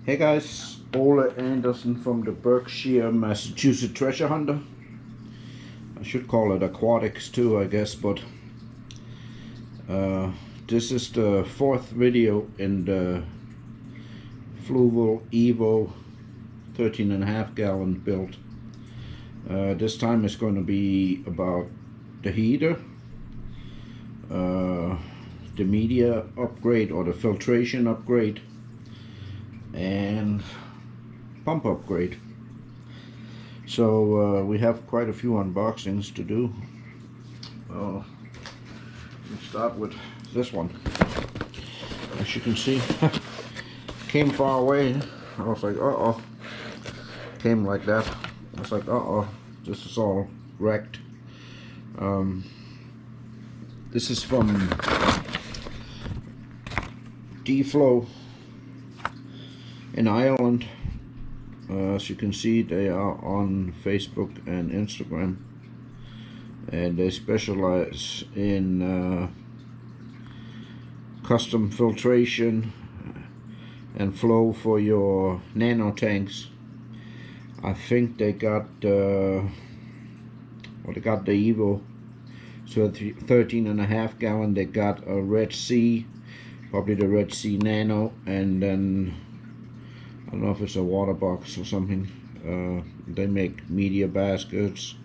Hey guys, Ole Anderson from the Berkshire, Massachusetts Treasure Hunter. I should call it aquatics too, I guess, but this is the fourth video in the Fluval Evo 13.5 gallon build. This time it's going to be about the heater, the media upgrade or the filtration upgrade, and pump upgrade. So we have quite a few unboxings to do. Let's start with this one. As you can see, came far away. I was like, uh-oh. Came like that. I was like, uh-oh, this is all wrecked. This is from D-Flow in Ireland. As you can see, they are on Facebook and Instagram, and they specialize in custom filtration and flow for your nano tanks. I think they got the Evo, so 13.5 gallon. They got a Red Sea, probably the Red Sea Nano, and then I don't know if it's a water box or something. They make media baskets.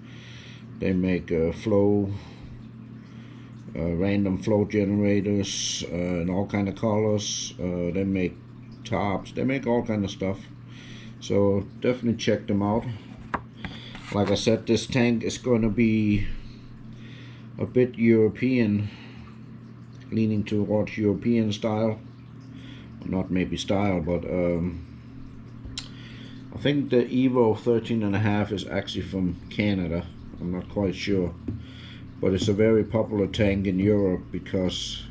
They make random flow generators in all kind of colors. They make tops. They make all kind of stuff. So definitely check them out. Like I said, this tank is going to be a bit European, leaning towards European style. Not maybe style, but I think the Evo 13.5 is actually from Canada. I'm not quite sure, but it's a very popular tank in Europe because,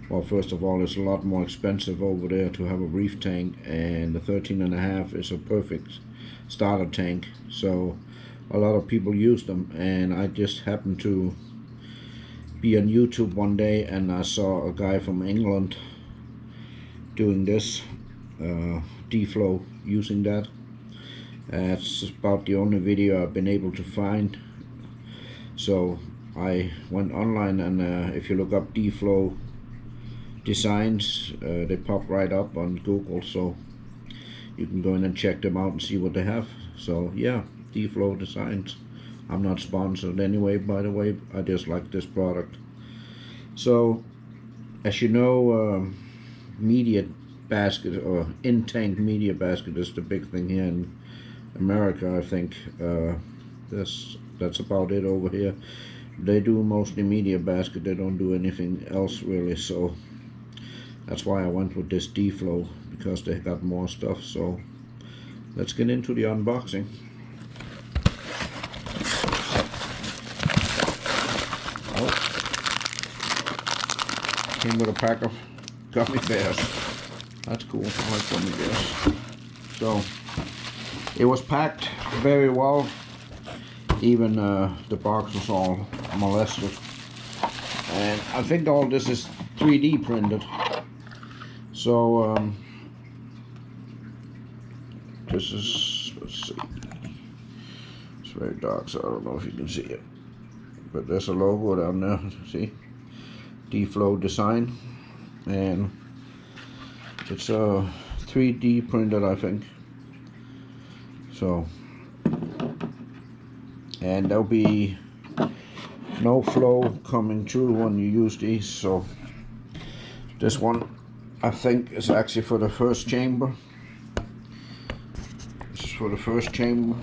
well, first of all, it's a lot more expensive over there to have a reef tank, and the 13.5 is a perfect starter tank. So a lot of people use them, and I just happened to be on YouTube one day and I saw a guy from England doing this, D-Flow, using that. It's about the only video I've been able to find. So I went online, and if you look up D-Flow designs, they pop right up on Google, so you can go in and check them out and see what they have. So yeah, D-Flow designs. I'm not sponsored anyway, by the way. I just like this product. So as you know, media basket or in-tank media basket is the big thing here in America. I think that's about it over here. They do mostly media basket. They don't do anything else really, so that's why I went with this D-Flow, because they got more stuff. So let's get into the unboxing. Oh, came with a pack of gummy bears. That's cool. I like gummy bears. So it was packed very well. Even the box was all molested. And I think all this is 3D printed. So this is, let's see, it's very dark, so I don't know if you can see it, but there's a logo down there. See, D-Flow design, and it's 3D printed, I think. So, and there'll be no flow coming through when you use these. So this one, I think, is actually for the first chamber. This is for the first chamber,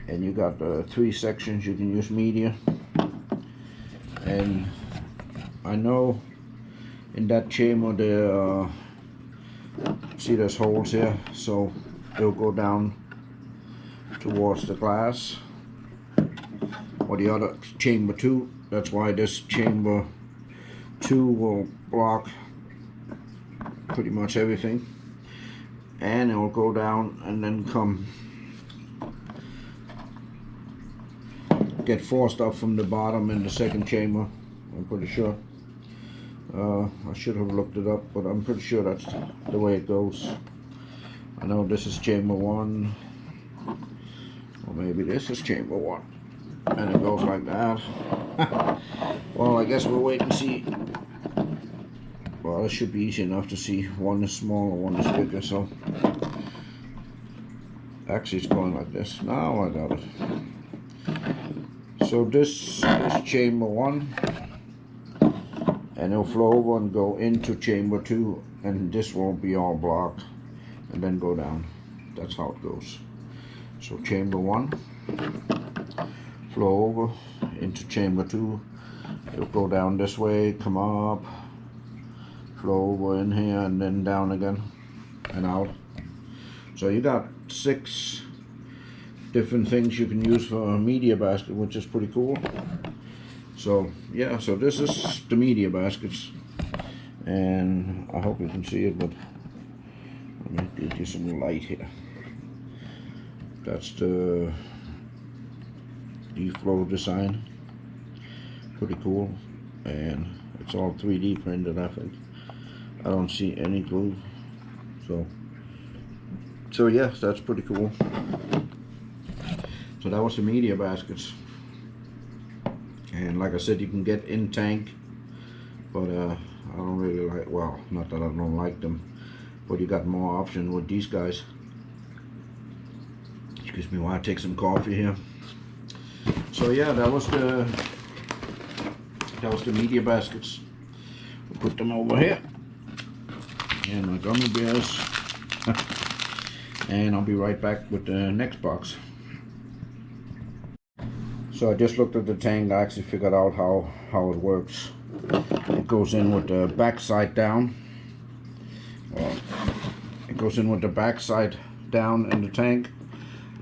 and you got 3 sections you can use media. And I know in that chamber there, see, there's holes here, so it'll go down towards the glass, or the other chamber 2. That's why this chamber 2 will block pretty much everything, and it will go down and then come get forced up from the bottom in the second chamber, I'm pretty sure. I should have looked it up, but I'm pretty sure that's the way it goes. I know this is chamber 1, or maybe this is chamber 1, and it goes like that. Well, I guess we'll wait and see. Well, it should be easy enough to see. One is smaller, one is bigger, so actually it's going like this. Now I got it. So this is chamber 1, and it'll flow over and go into chamber 2, and this won't be all blocked, and then go down. That's how it goes. So chamber 1, flow over into chamber 2, it'll go down this way, come up, flow over in here, and then down again and out. So you got 6 different things you can use for a media basket, which is pretty cool. So yeah, so this is the media baskets, and I hope you can see it, but let me give you some light here. That's the flow design, pretty cool, and it's all 3D printed. I think I don't see any glue, so yes, that's pretty cool. So that was the media baskets, and like I said, you can get in tank, but I don't really like, well, not that I don't like them, but you got more option with these guys. Excuse me while I take some coffee here. So yeah, that was the media baskets. We'll put them over here, and my gummy bears, and I'll be right back with the next box. So I just looked at the tank. I actually figured out how it works. It goes in with the back side down. It goes in with the back side down in the tank.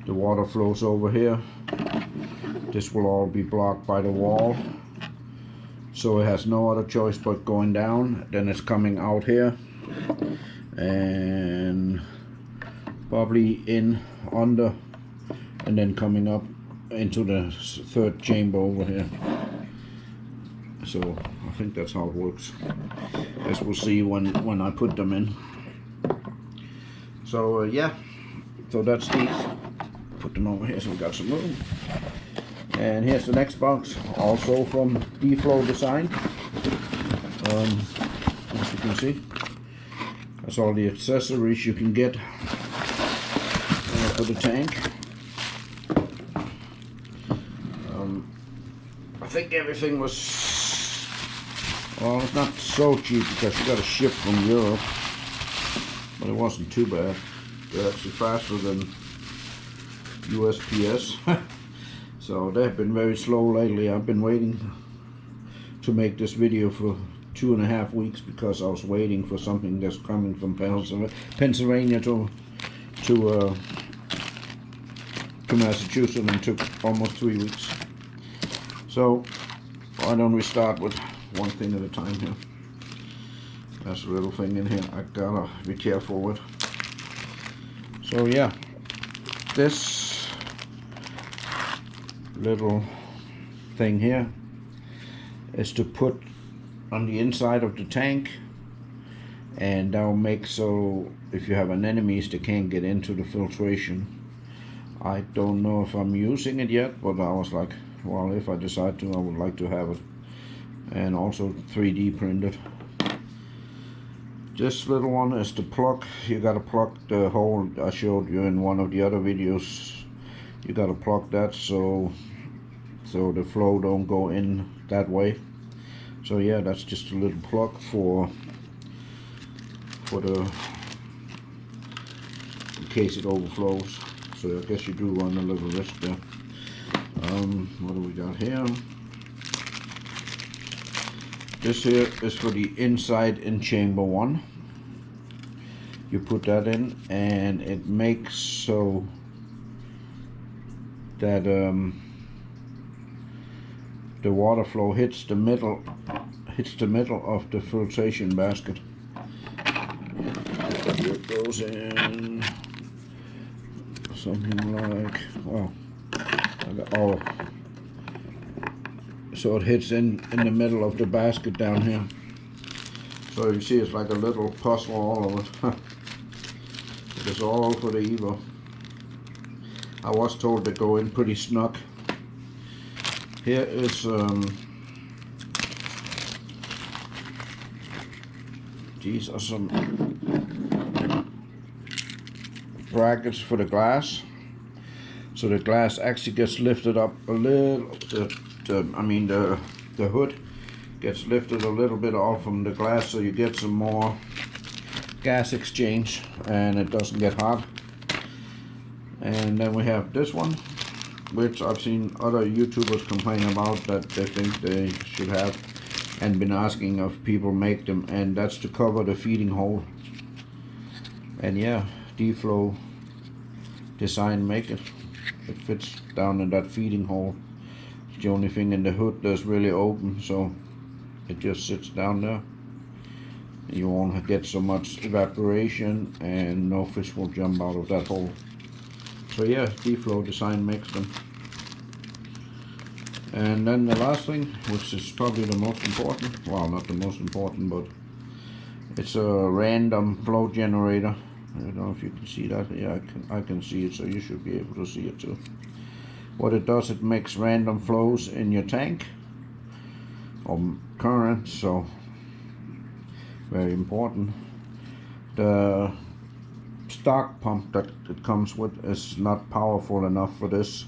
The water flows over here. This will all be blocked by the wall. So it has no other choice but going down. Then it's coming out here. And probably in, under, and then coming up into the 3rd chamber over here. So I think that's how it works, as we'll see when I put them in. So yeah, so that's these. Put them over here so we got some room. And here's the next box, also from D-Flow Design. As you can see, that's all the accessories you can get for the tank. I think everything was, well, it's not so cheap because you got to ship from Europe, but it wasn't too bad. They're actually faster than USPS. So they've been very slow lately. I've been waiting to make this video for 2.5 weeks because I was waiting for something that's coming from Pennsylvania to Massachusetts, and it took almost 3 weeks. So why don't we start with one thing at a time here. That's a little thing in here I gotta be careful with. So yeah, this little thing here is to put on the inside of the tank, and that will make so if you have an enemies they can't get into the filtration. I don't know if I'm using it yet, but I was like, well, if I decide to, I would like to have it, and also 3D printed. This little one is the plug. You gotta plug the hole I showed you in one of the other videos. You gotta plug that so the flow don't go in that way. So yeah, that's just a little plug for the, in case it overflows. So I guess you do run a little risk there. What do we got here? This here is for the inside in chamber 1. You put that in, and it makes so that the water flow hits the middle of the filtration basket. It goes in something like, well, oh, so it hits in the middle of the basket down here. So you see it's like a little puzzle all of it. It is all for the Evo. I was told to go in pretty snug. Here is these are some brackets for the glass. So the glass actually gets lifted up a little. The hood gets lifted a little bit off from the glass, so you get some more gas exchange and it doesn't get hot. And then we have this one, which I've seen other YouTubers complain about that they think they should have, and been asking if people make them, and that's to cover the feeding hole. And yeah, D-Flow design make it. It fits down in that feeding hole. It's the only thing in the hood that's really open, so it just sits down there. You won't get so much evaporation and no fish will jump out of that hole. So yeah, D-Flow design makes them. And then the last thing, which is probably the most important, well, not the most important, but it's a random flow generator. I don't know if you can see that. Yeah, I can see it, so you should be able to see it too. What it does, it makes random flows in your tank or current, so very important. The stock pump that it comes with is not powerful enough for this,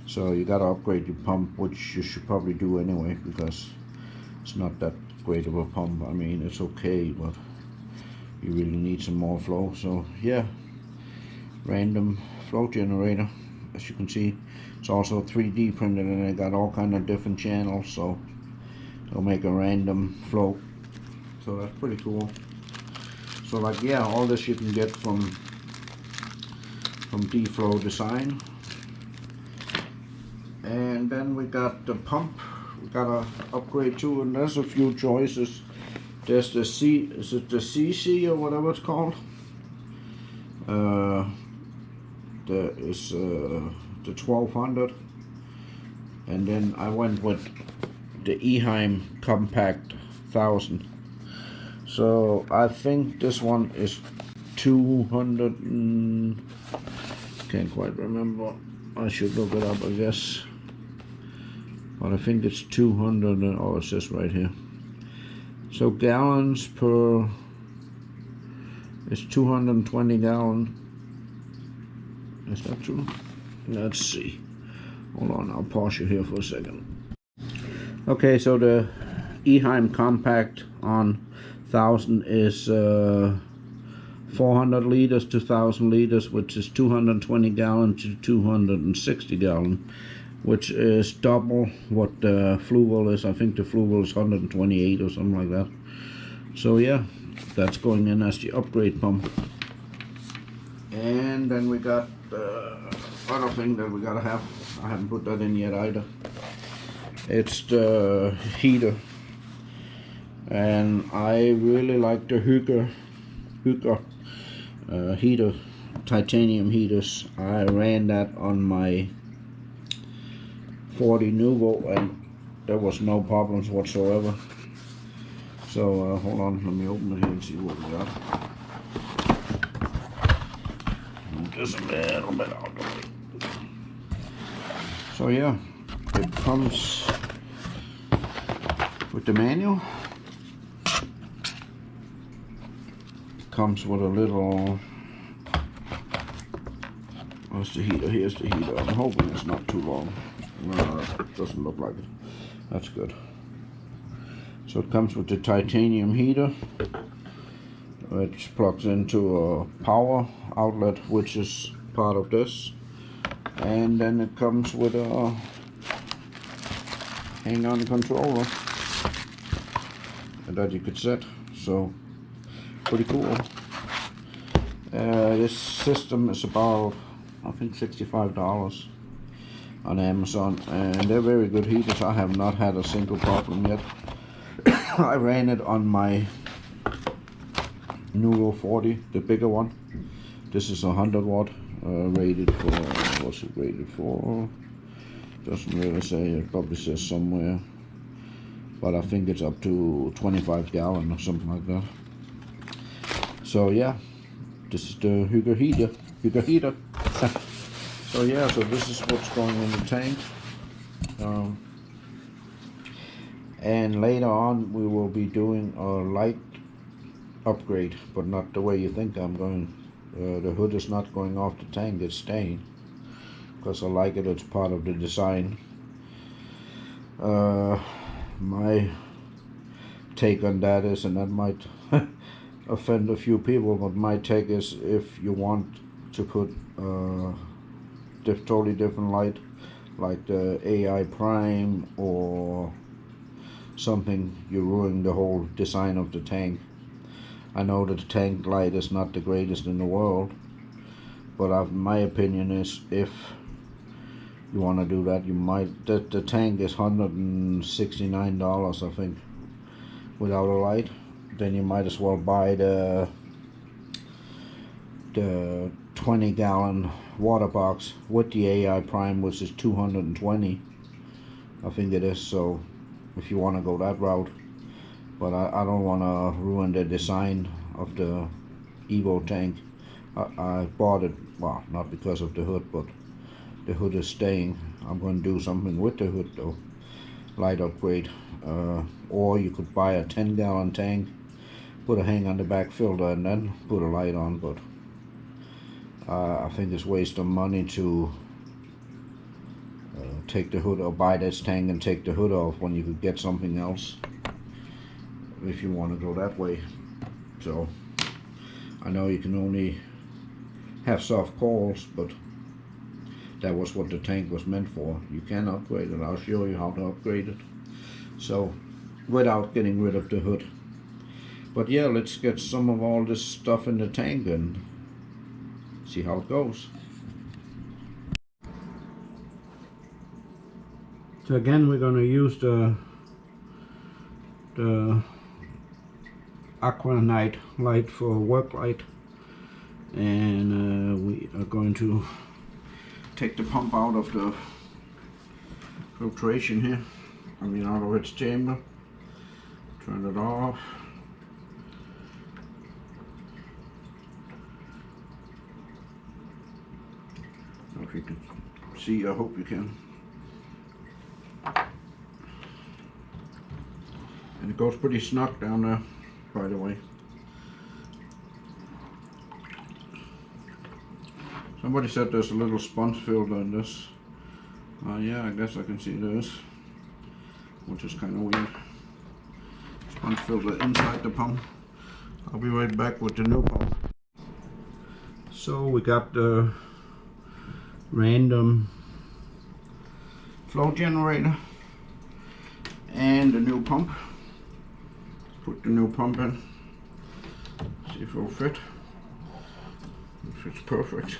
so you gotta upgrade your pump, which you should probably do anyway, because it's not that great of a pump. I mean, it's okay, but you really need some more flow. So yeah, random flow generator. As you can see, it's also 3D printed, and it got all kind of different channels, so it'll make a random flow. So that's pretty cool. So like, yeah, all this you can get from D-Flow Design. And then we got the pump we gotta upgrade to, and there's a few choices. There's the C, is it the CC or whatever it's called? There is the 1200, and then I went with the Eheim Compact 1000. So I think this one is 200 and can't quite remember. I should look it up, I guess. But I think it's 200 and, oh, it says right here. So gallons per, it's 220 gallon. Is that true? Let's see. Hold on, I'll pause you here for a second. Okay, so the Eheim Compact on 1000 is 400 liters to 1000 liters, which is 220 gallon to 260 gallon, which is double what the Fluval is. I think the Fluval is 128 or something like that. So yeah, that's going in as the upgrade pump. And then we got the other thing that we gotta have. I haven't put that in yet either. It's the heater, and I really like the Hooker heater, titanium heaters. I ran that on my 40 Nuvo and there was no problems whatsoever. So hold on, let me open it here and see what we got. Just a little bit out of the way. So yeah, it comes with the manual. It comes with a little, where's the heater? Here's the heater. I'm hoping it's not too long. It doesn't look like it. That's good. So it comes with the titanium heater, which plugs into a power outlet, which is part of this. And then it comes with a hang-on controller that you could set. So pretty cool. This system is about, I think, $65 on Amazon, and they're very good heaters. I have not had a single problem yet. I ran it on my Nuvo 40, the bigger one. This is 100 watt, rated for, what's it rated for? Doesn't really say, it probably says somewhere. but I think it's up to 25 gallon or something like that. So yeah, this is the Hygge heater. So yeah, so this is what's going in the tank. And later on we will be doing a light upgrade, but not the way you think I'm going. The hood is not going off the tank, it's staying, because I like it, it's part of the design. My take on that is, and that might offend a few people, but my take is, if you want to put totally different light, like the AI Prime or something, you ruin the whole design of the tank. I know that the tank light is not the greatest in the world, but my opinion is, if you want to do that, you might. The tank is $169, I think, without a light. Then you might as well buy the 20-gallon water box with the AI Prime, which is $220, I think it is. So if you want to go that route, but I don't want to ruin the design of the Evo tank. I bought it, well, not because of the hood, but the hood is staying. I'm going to do something with the hood though, light upgrade. Or you could buy a 10-gallon tank, put a hang on the back filter, and then put a light on. But I think it's a waste of money to take the hood, or buy this tank and take the hood off, when you could get something else if you want to go that way. So I know you can only have soft coils, but that was what the tank was meant for. You can upgrade it. I'll show you how to upgrade it, so without getting rid of the hood. But yeah, let's get some of all this stuff in the tank and see how it goes. So again, we're going to use the Aquanite light for work light, and we are going to take the pump out of the filtration here, out of its chamber, turn it off. I don't know if you can see, I hope you can. And it goes pretty snug down there, by the way. Somebody said there's a little sponge filter in this. Yeah, I guess I can see this, which is kind of weird. Sponge filter inside the pump. I'll be right back with the new pump. So we got the random flow generator and the new pump. Put the new pump in, see if it'll fit. It fits perfect.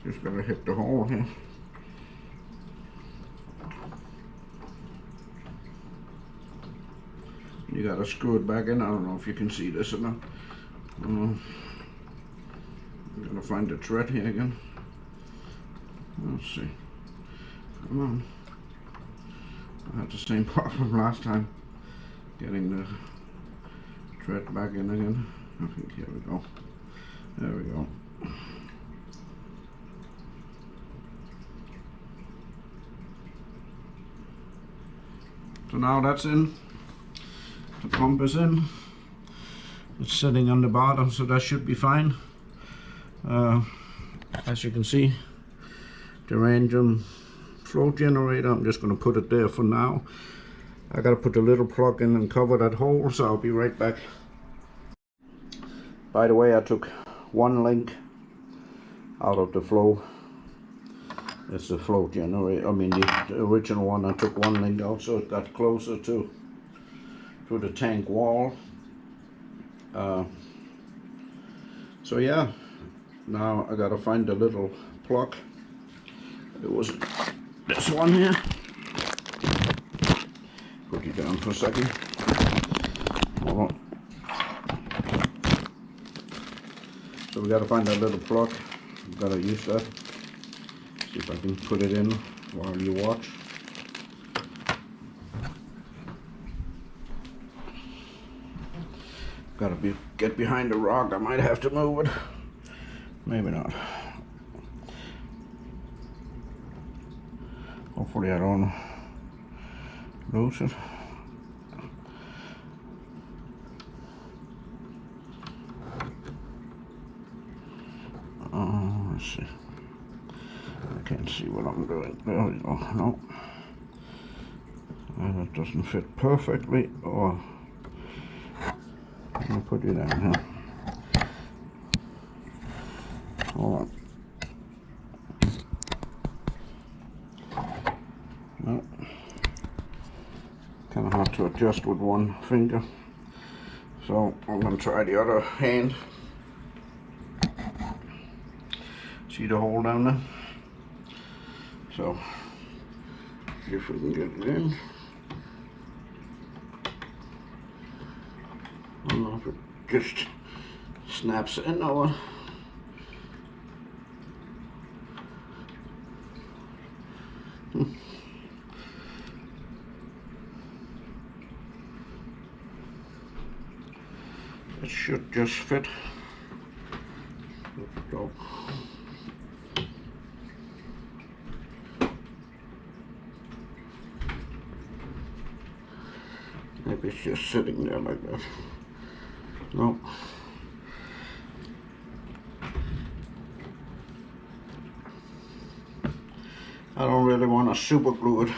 Just gotta hit the hole here. You gotta screw it back in. I don't know if you can see this or not. I'm gonna find the thread here again. Let's see. Come on. I had the same problem last time, getting the thread back in again. I think, here we go. There we go. So now that's in. The pump is in. It's sitting on the bottom, so that should be fine. As you can see, the random flow generator, I'm just going to put it there for now. I got to put the little plug in and cover that hole, so I'll be right back. By the way, I took one link out of the flow. It's the flow generator, the original one. I took one link out, so it got closer to the tank wall. So yeah, now I gotta find the little plug. It was this one here. Put it down for a second. Hold on. So we gotta find that little plug. We've gotta use that. See if I can put it in while you watch. Gotta get behind the rock. I might have to move it. Maybe not. Hopefully I don't lose it. Let's see. I can't see what I'm doing. There we go. No. That doesn't fit perfectly. Or let me put you down here. Hold on. No. Kind of hard to adjust with one finger. So I'm going to try the other hand. See the hole down there? So, see if we can get it in. I don't know if it just snaps in or what. It should just fit. There we go. Maybe it's just sitting there like that. No. I don't really want to super glue it.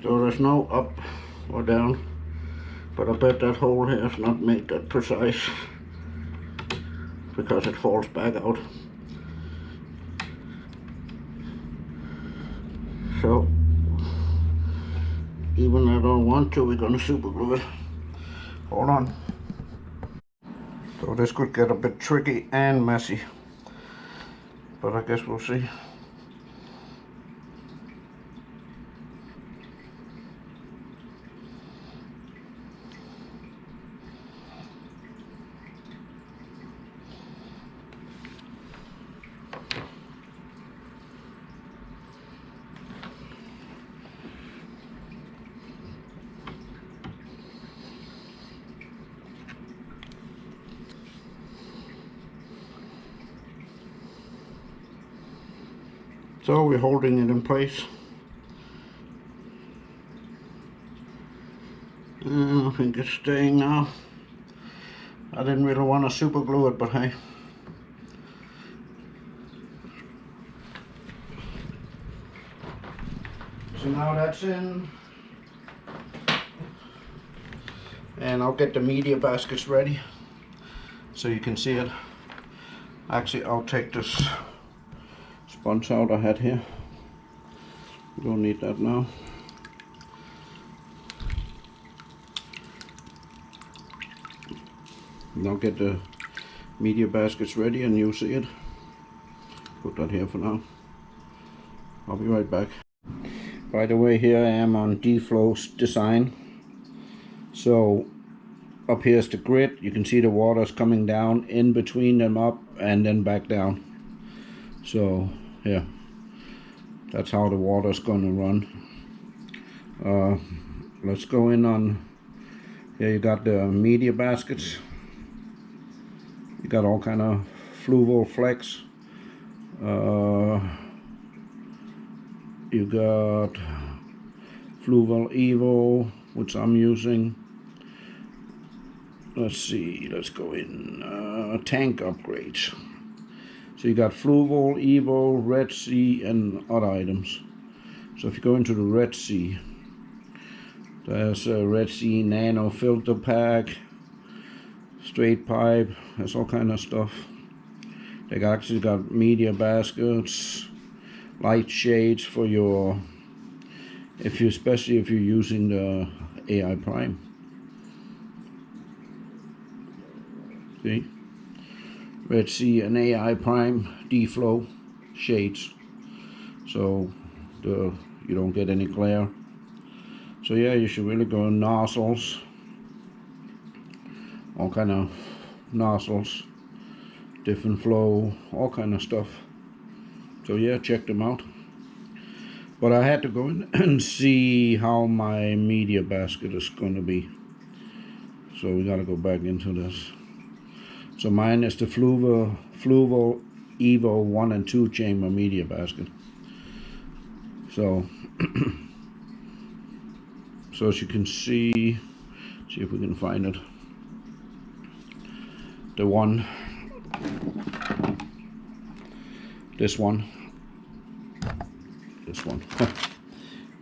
So there's no up or down, but I bet that hole here is not made that precise because it falls back out. So even I don't want to, we're gonna super glue it. Hold on. So this could get a bit tricky and messy, but I guess we'll see. So we're holding it in place. I think it's staying now. I didn't really want to super glue it, but hey. So now that's in. And I'll get the media baskets ready so you can see it. Actually, I'll take this sponge out I had here. We don't need that now. Now get the media baskets ready and you'll see it. Put that here for now. I'll be right back. By the way, here I am on D-Flow's design. So up here's the grid. You can see the water's coming down in between them up and then back down. So yeah, that's how the water's gonna run. Let's go in on here. You got the media baskets. You got all kind of Fluval Flex. You got Fluval Evo, which I'm using. Let's see, let's go in tank upgrades. So you got Fluval, Evo, Red Sea, and other items. So if you go into the Red Sea, there's a Red Sea Nano filter pack, straight pipe, there's all kind of stuff. They actually got media baskets, light shades for your, especially if you're using the AI Prime. See? Red Sea and AI Prime D-Flow shades. So you don't get any glare. So yeah, you should really go nozzles. All kind of nozzles. Different flow. All kind of stuff. So yeah, check them out. But I had to go in and see how my media basket is going to be. So we got to go back into this. So mine is the Fluval Evo 1 and 2 chamber media basket. So, so as you can see if we can find it. The one, this one.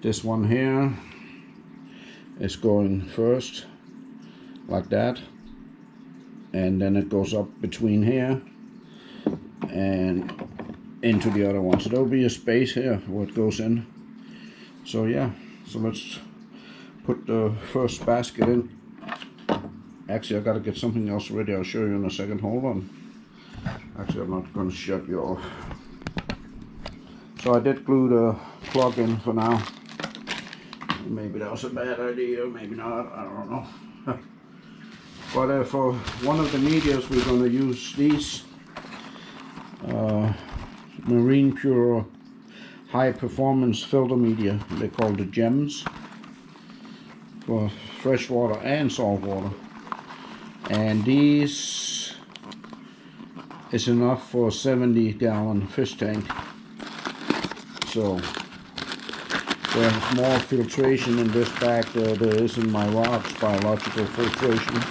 This one here is going first, like that, and then it goes up between here and into the other one. So there'll be a space here where it goes in. So yeah, so let's put the first basket in. Actually, I gotta get something else ready. I'll show you in a second. Hold on. Actually, I'm not gonna shut you off. So I did glue the plug in for now. Maybe that was a bad idea, maybe not, I don't know. But for one of the medias, we're going to use these Marine Pure high performance filter media. They're called the gems, for fresh water and salt water. And these is enough for a 70-gallon fish tank. So there's more filtration in this bag than there is in my rods, biological filtration.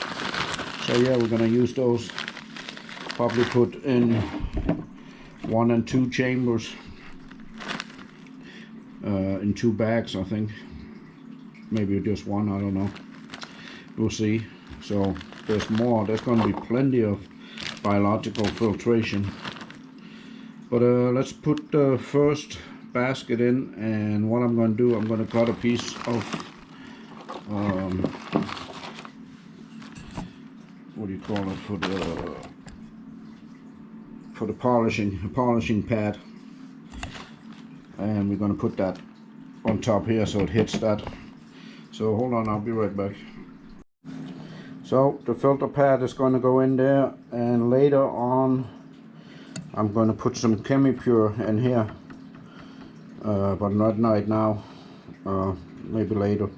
So yeah, we're gonna use those. Probably put in 1 and 2 chambers in 2 bags, I think. Maybe just 1, I don't know. We'll see. So there's more. There's gonna be plenty of biological filtration. But let's put the first basket in, and what I'm going to do, I'm going to cut a piece of what do you call it, for the polishing pad, and we're going to put that on top here so it hits that. So hold on, I'll be right back. So the filter pad is going to go in there, and later on I'm going to put some Chemi-Pure in here. But not right now, maybe later.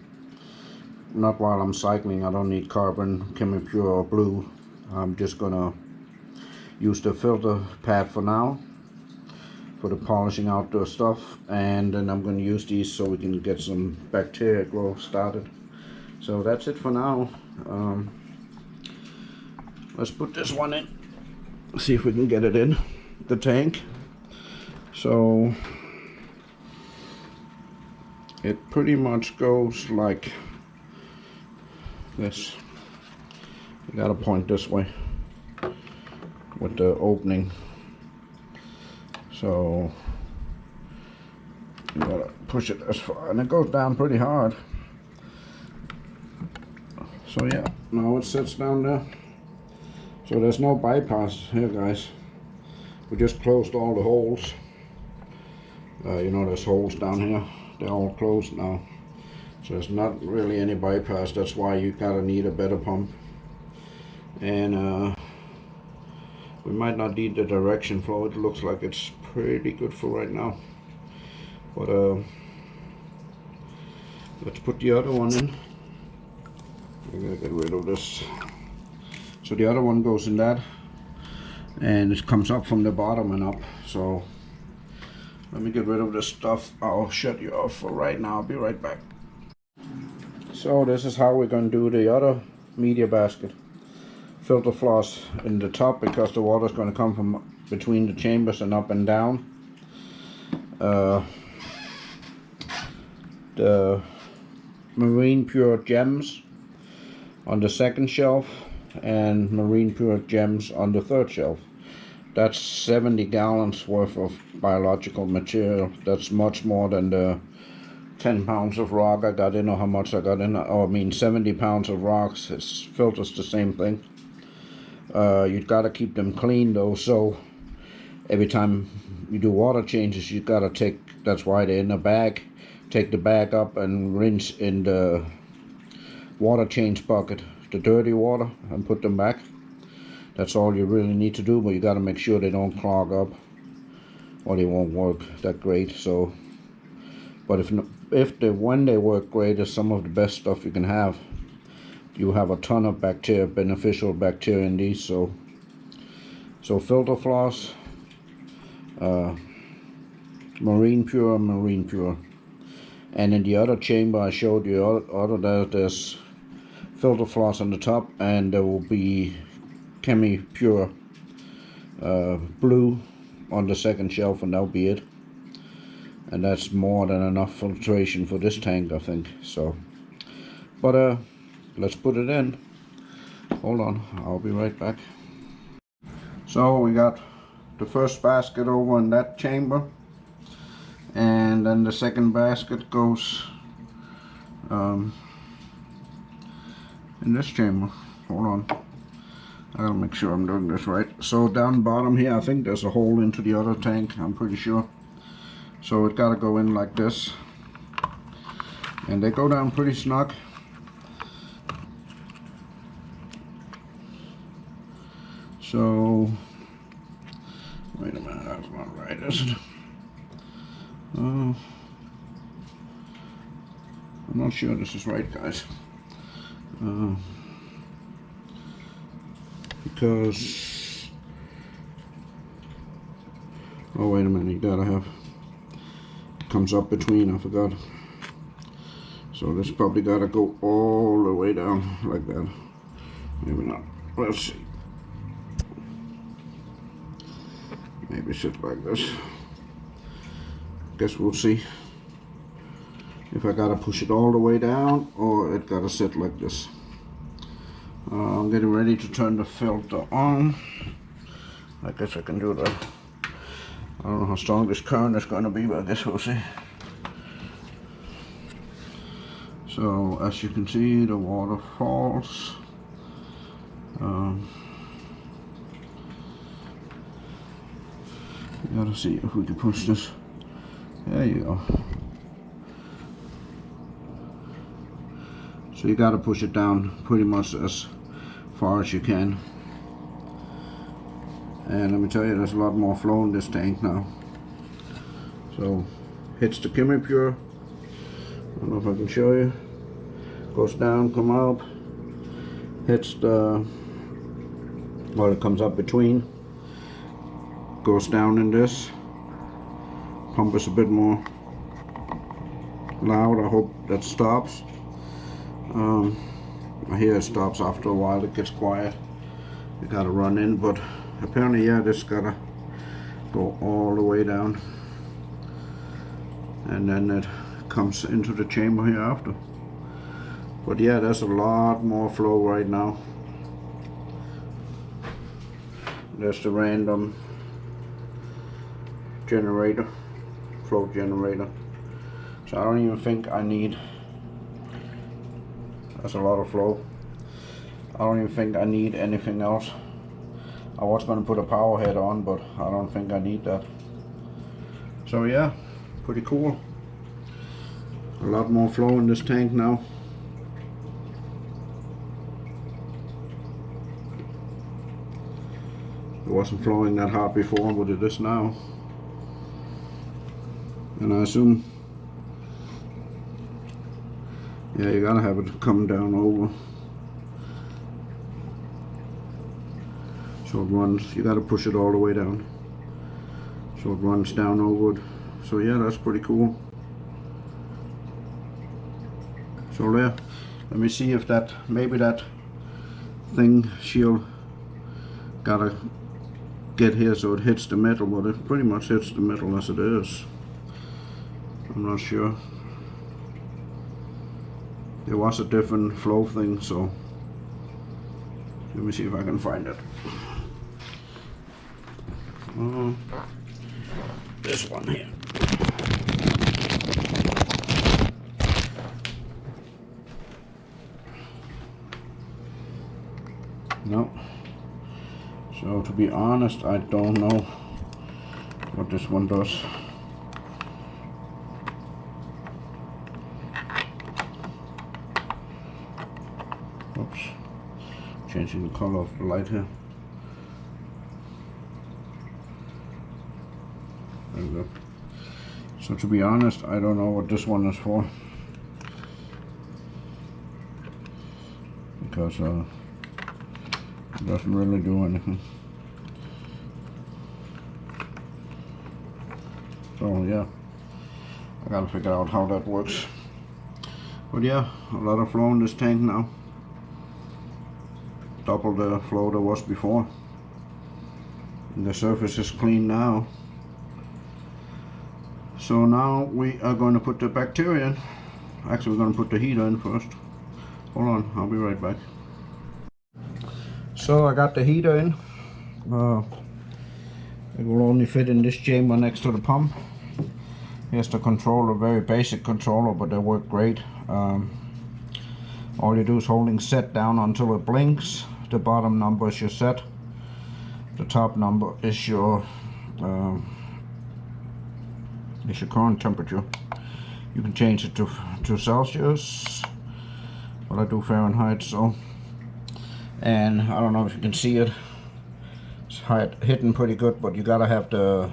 Not while I'm cycling. I don't need carbon, Chemi-Pure or blue. I'm just gonna use the filter pad for now, for the polishing out the stuff, and then I'm gonna use these so we can get some bacteria growth started. So that's it for now. Let's put this one in, see if we can get it in the tank. So it pretty much goes like this. You gotta point this way with the opening. So you gotta push it as far, and it goes down pretty hard. So yeah, now it sits down there. So there's no bypass here, guys. We just closed all the holes. You know, there's holes down here. They're all closed now, so there's not really any bypass. That's why you gotta need a better pump, and we might not need the direction flow. It looks like it's pretty good for right now, but let's put the other one in. I'm gonna get rid of this. So the other one goes in that, and it comes up from the bottom and up. So let me get rid of this stuff. I'll shut you off for right now. I'll be right back. So this is how we're going to do the other media basket. Filter floss in the top, because the water is going to come from between the chambers and up and down. The Marine Pure Gems on the second shelf, and Marine Pure Gems on the third shelf. That's 70 gallons worth of biological material. That's much more than the 10 pounds of rock I got in, or how much I got in, or I mean 70 pounds of rocks. It's filters the same thing. You've got to keep them clean though, so every time you do water changes, you've got to take, that's why they're in a bag, take the bag up and rinse in the water change bucket, the dirty water, and put them back. That's all you really need to do, but you got to make sure they don't clog up or they won't work that great. So, but when they work great, it's some of the best stuff you can have. You have a ton of bacteria, beneficial bacteria in these. So filter floss, marine pure, and in the other chamber I showed you, there's filter floss on the top, and there will be Chemi Pure blue on the second shelf, and that'll be it. And that's more than enough filtration for this tank, I think. So, but let's put it in. Hold on, I'll be right back. So we got the first basket over in that chamber, and then the second basket goes in this chamber. Hold on, I gotta make sure I'm doing this right. So down bottom here, I think there's a hole into the other tank, I'm pretty sure. So it gotta go in like this, and they go down pretty snug. So wait a minute, that's not right, is it? I'm not sure this is right, guys. Because, oh wait a minute, you gotta have, it comes up between, I forgot. So this probably gotta go all the way down like that. Maybe not, let's see. Maybe sit like this. Guess we'll see if I gotta push it all the way down or it gotta sit like this. I'm getting ready to turn the filter on. I guess I can do that. I don't know how strong this current is going to be, but I guess we'll see. So as you can see, the water falls. You gotta see if we can push this. There you go. So you gotta push it down pretty much as far as you can. And let me tell you, there's a lot more flow in this tank now. So hits the Chemi Pure. I don't know if I can show you. Goes down, come up, hits the, well, it comes up between, goes down in this. Pump is a bit more loud. I hope that stops. I hear it stops after a while. It gets quiet. You gotta run in, but apparently, yeah, this gotta go all the way down, and then it comes into the chamber here after. But yeah, there's a lot more flow right now. There's the random generator, flow generator. So I don't even think I need, that's a lot of flow. I don't even think I need anything else. I was going to put a power head on, but I don't think I need that. So yeah, pretty cool. A lot more flow in this tank now. It wasn't flowing that hard before, but it is now. And I assume, yeah, you gotta have it come down over. So it runs, you gotta push it all the way down. So it runs down over it. So yeah, that's pretty cool. So there, let me see if that, maybe that thing shield gotta get here so it hits the metal, but it pretty much hits the metal as it is. I'm not sure. There was a different flow thing, so let me see if I can find it. This one here. No. So to be honest, I don't know what this one does. Oops. Changing the color of the light here. There we go. So to be honest, I don't know what this one is for. Because it doesn't really do anything. So yeah, I gotta figure out how that works. But yeah, a lot of flow in this tank now. Double the flow there was before. And the surface is clean now. So now we are going to put the bacteria in. Actually, we're going to put the heater in first. Hold on, I'll be right back. So I got the heater in. It will only fit in this chamber next to the pump. Here's the controller, very basic controller, but they work great. All you do is holding set down until it blinks. The bottom number is your set. The top number is your current temperature. You can change it to Celsius, but I do Fahrenheit. So, and I don't know if you can see it. It's hitting pretty good, but you gotta have the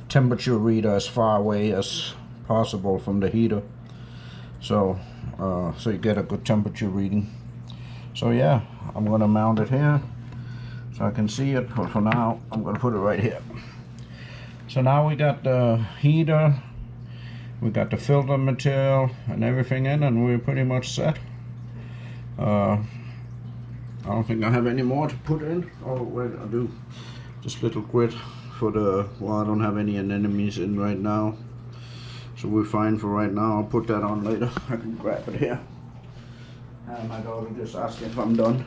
temperature reader as far away as possible from the heater, so you get a good temperature reading. So yeah, I'm gonna mount it here so I can see it, but for now I'm gonna put it right here. So now we got the heater, we got the filter material and everything in, and we're pretty much set. I don't think I have any more to put in. Oh wait, I do. This little grid for the, well, I don't have any anemones in right now, so we're fine for right now. I'll put that on later. I can grab it here. And my daughter just asking if I'm done.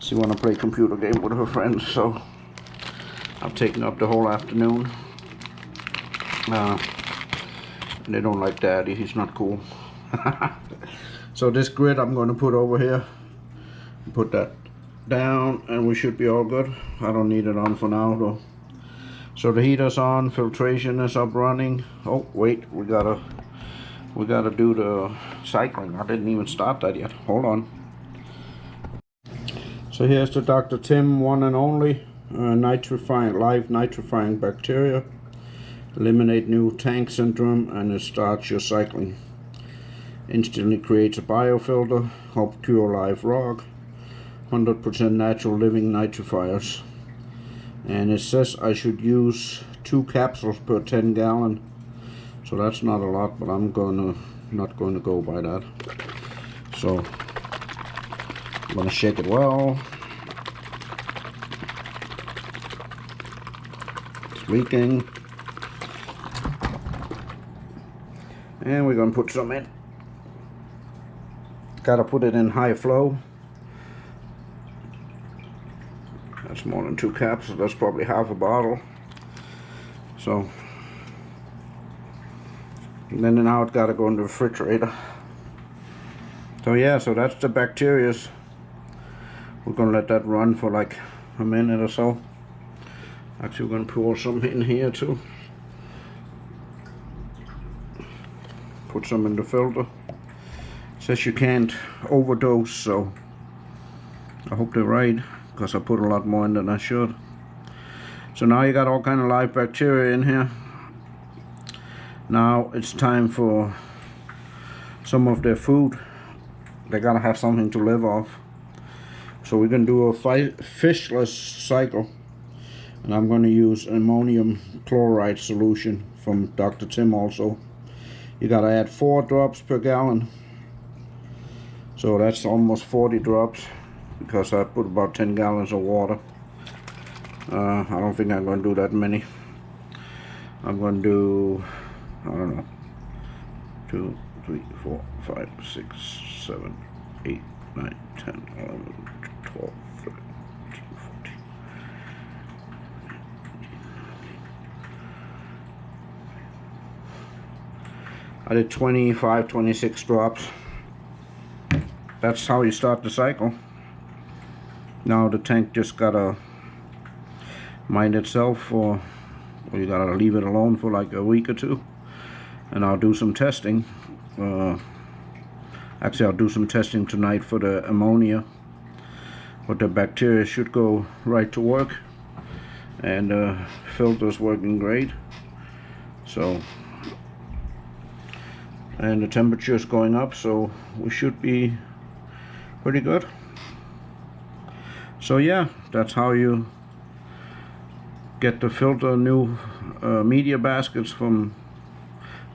She wanna play computer game with her friends, so I've taken up the whole afternoon. They don't like Daddy, he's not cool. So this grid I'm gonna put over here. Put that down and we should be all good. I don't need it on for now though. So the heater's on, filtration is up running. Oh wait, we gotta do the cycling. I didn't even start that yet. Hold on. So here's the Dr. Tim one and only live nitrifying bacteria. Eliminate new tank syndrome, and it starts your cycling. Instantly creates a biofilter, help cure live rog. 100% natural living nitrifiers, and it says I should use 2 capsules per 10 gallon, so that's not a lot, but I'm not going to go by that. So I'm going to shake it well. It's leaking, and we're going to put some in. Gotta put it in high flow. That's more than 2 capsules, that's probably half a bottle. So, and then now it's got to go in the refrigerator. So yeah, so that's the bacterias. We're going to let that run for like a minute or so. Actually, we're going to pour some in here too. Put some in the filter. It says you can't overdose, so I hope they're right, because I put a lot more in than I should. So now you got all kind of live bacteria in here. Now it's time for some of their food. They gotta have something to live off. So we're gonna do a fishless cycle, and I'm gonna use ammonium chloride solution from Dr. Tim also. You gotta add 4 drops per gallon. So that's almost 40 drops. Because I put about 10 gallons of water. I don't think I'm going to do that many. I'm going to do, I don't know, 2, 3, 4, 5, 6, 7, 8, 9, 10, 11, 12, 13, 14. I did 25, 26 drops. That's how you start the cycle. Now the tank just gotta mind itself or you gotta leave it alone for like a week or two, and I'll do some testing. Actually, I'll do some testing tonight for the ammonia, but the bacteria should go right to work, and the filter's working great. So, and the temperature is going up, so we should be pretty good. So yeah, that's how you get the filter new media baskets from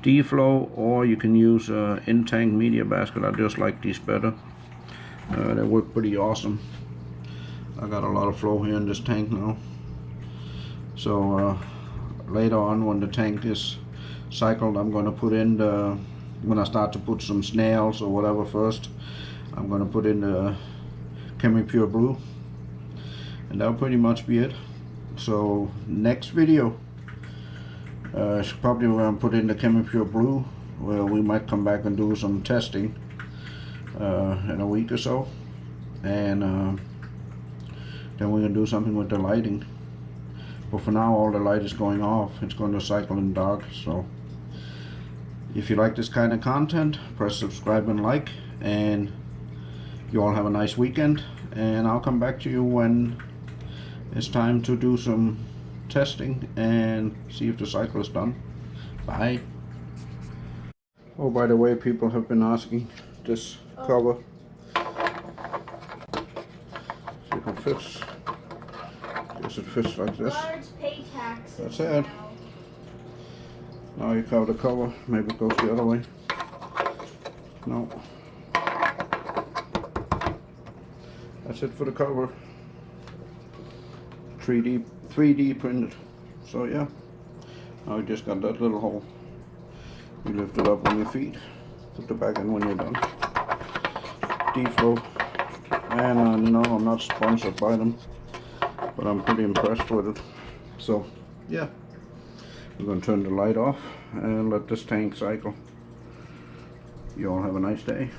D-Flow, or you can use in-tank media basket. I just like these better. They work pretty awesome. I got a lot of flow here in this tank now. So later on, when the tank is cycled, I'm going to put in the, when I start to put some snails or whatever first, I'm going to put in the Chemi-Pure Blue, and that'll pretty much be it. So next video, probably we're going to put in the Chemi-Pure Blue, where we might come back and do some testing in a week or so, and then we're going to do something with the lighting. But for now, all the light is going off. It's going to cycle in dark. So if you like this kind of content, press subscribe and like, and you all have a nice weekend, and I'll come back to you when it's time to do some testing and see if the cycle is done. Bye. Oh, by the way, people have been asking this cover. See if it fits. Guess it fits like this. That's it. Now you cover the cover. Maybe it goes the other way. No. That's it for the cover. 3D printed. So yeah, now you just got that little hole. You lift it up on your feet, put the back in when you're done. D-Flow, and you know, I'm not sponsored by them, but I'm pretty impressed with it. So yeah, we're going to turn the light off and let this tank cycle. You all have a nice day.